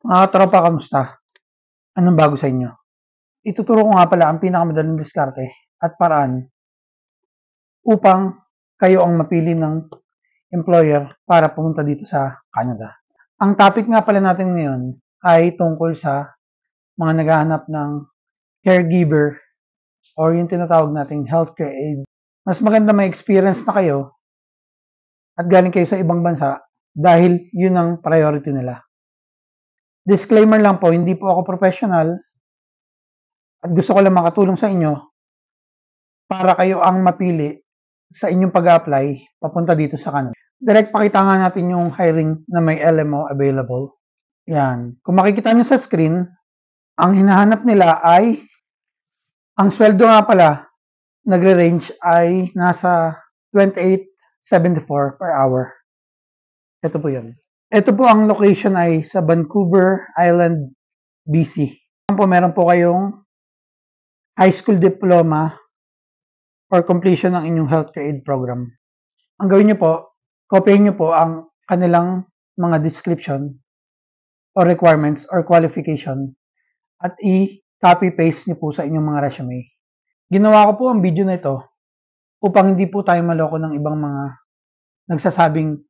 Mga tropa, kamusta? Anong bago sa inyo? Ituturo ko nga pala ang pinakamadaling diskarte at paraan upang kayo ang mapili ng employer para pumunta dito sa Canada. Ang topic nga pala natin ngayon ay tungkol sa mga naghahanap ng caregiver or yung tinatawag nating healthcare aid. Mas maganda may experience na kayo at galing kayo sa ibang bansa dahil yun ang priority nila. Disclaimer lang po, hindi po ako professional at gusto ko lang makatulong sa inyo para kayo ang mapili sa inyong pag-apply papunta dito sa Canada. Direct pakita nga natin yung hiring na may LMO available. Yan. Kung makikita nyo sa screen, ang hinahanap nila ay, ang sweldo nga pala, nagre-range ay nasa $28.74 per hour. Ito po yun. Ito po ang location ay sa Vancouver Island, BC. Meron po kayong high school diploma or completion ng inyong healthcare aid program. Ang gawin nyo po, copyin nyo po ang kanilang mga description or requirements or qualification at i-copy-paste nyo po sa inyong mga resume. Ginawa ko po ang video na ito upang hindi po tayo maloko ng ibang mga nagsasabing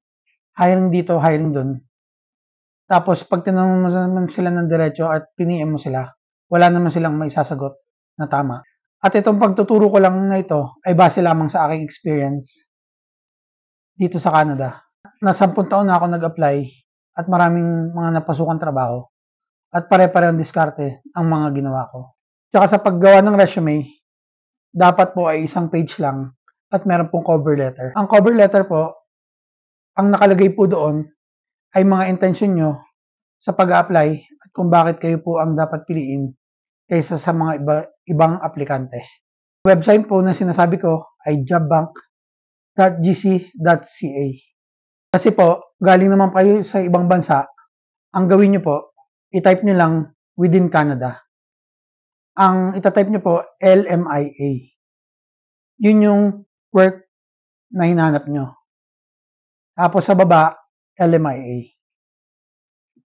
hiring dito, hiring doon. Tapos pag tinanong mo naman sila ng diretso at piniem mo sila, wala naman silang may sasagot na tama. At itong pagtuturo ko lang na ito ay base lamang sa aking experience dito sa Canada. Na 10 taon na ako nag-apply at maraming mga napasukan trabaho. At pare-parehong diskarte ang mga ginawa ko. Tsaka sa paggawa ng resume, dapat po ay isang page lang at meron pong cover letter. Ang cover letter po, ang nakalagay po doon ay mga intention nyo sa pag-apply at kung bakit kayo po ang dapat piliin kaysa sa mga ibang aplikante. Website po na sinasabi ko ay jobbank.gc.ca. Kasi po, galing naman kayo sa ibang bansa, ang gawin nyo po, i-type nyo lang within Canada. Ang itatype nyo po, LMIA. Yun yung work na hinahanap nyo. Tapos sa baba, LMIA.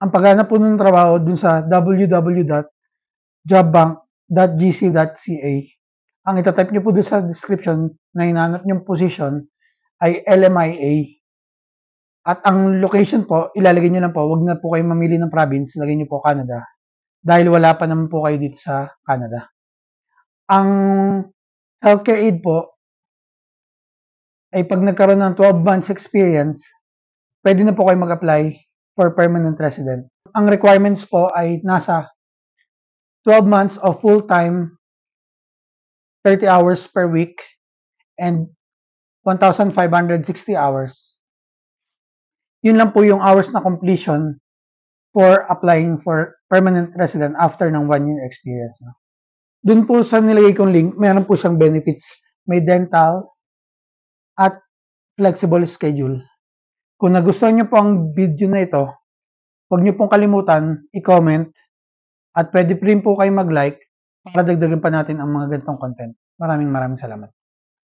Ang paghanap po ng trabaho dun sa www.jobbank.gc.ca, ang itatype nyo po dun sa description na hinahanap nyong position ay LMIA. At ang location po, ilalagay nyo lang po, wag na po kayo mamili ng province, lagay nyo po Canada. Dahil wala pa naman po kayo dito sa Canada. Ang healthcare aid po, ay pag nagkaroon ng 12 months experience, pwede na po kayo mag-apply for permanent resident. Ang requirements po ay nasa 12 months of full-time, 30 hours per week, and 1,560 hours. Yun lang po yung hours na completion for applying for permanent resident after ng 1 year experience. Dun po sa nilagay kong link, meron po siyang benefits. May dental at flexible schedule. Kung nagustuhan nyo po ang video na ito, huwag nyo pong kalimutan i-comment at pwede rin po kayo mag-like para dagdagan pa natin ang mga ganitong content. Maraming salamat.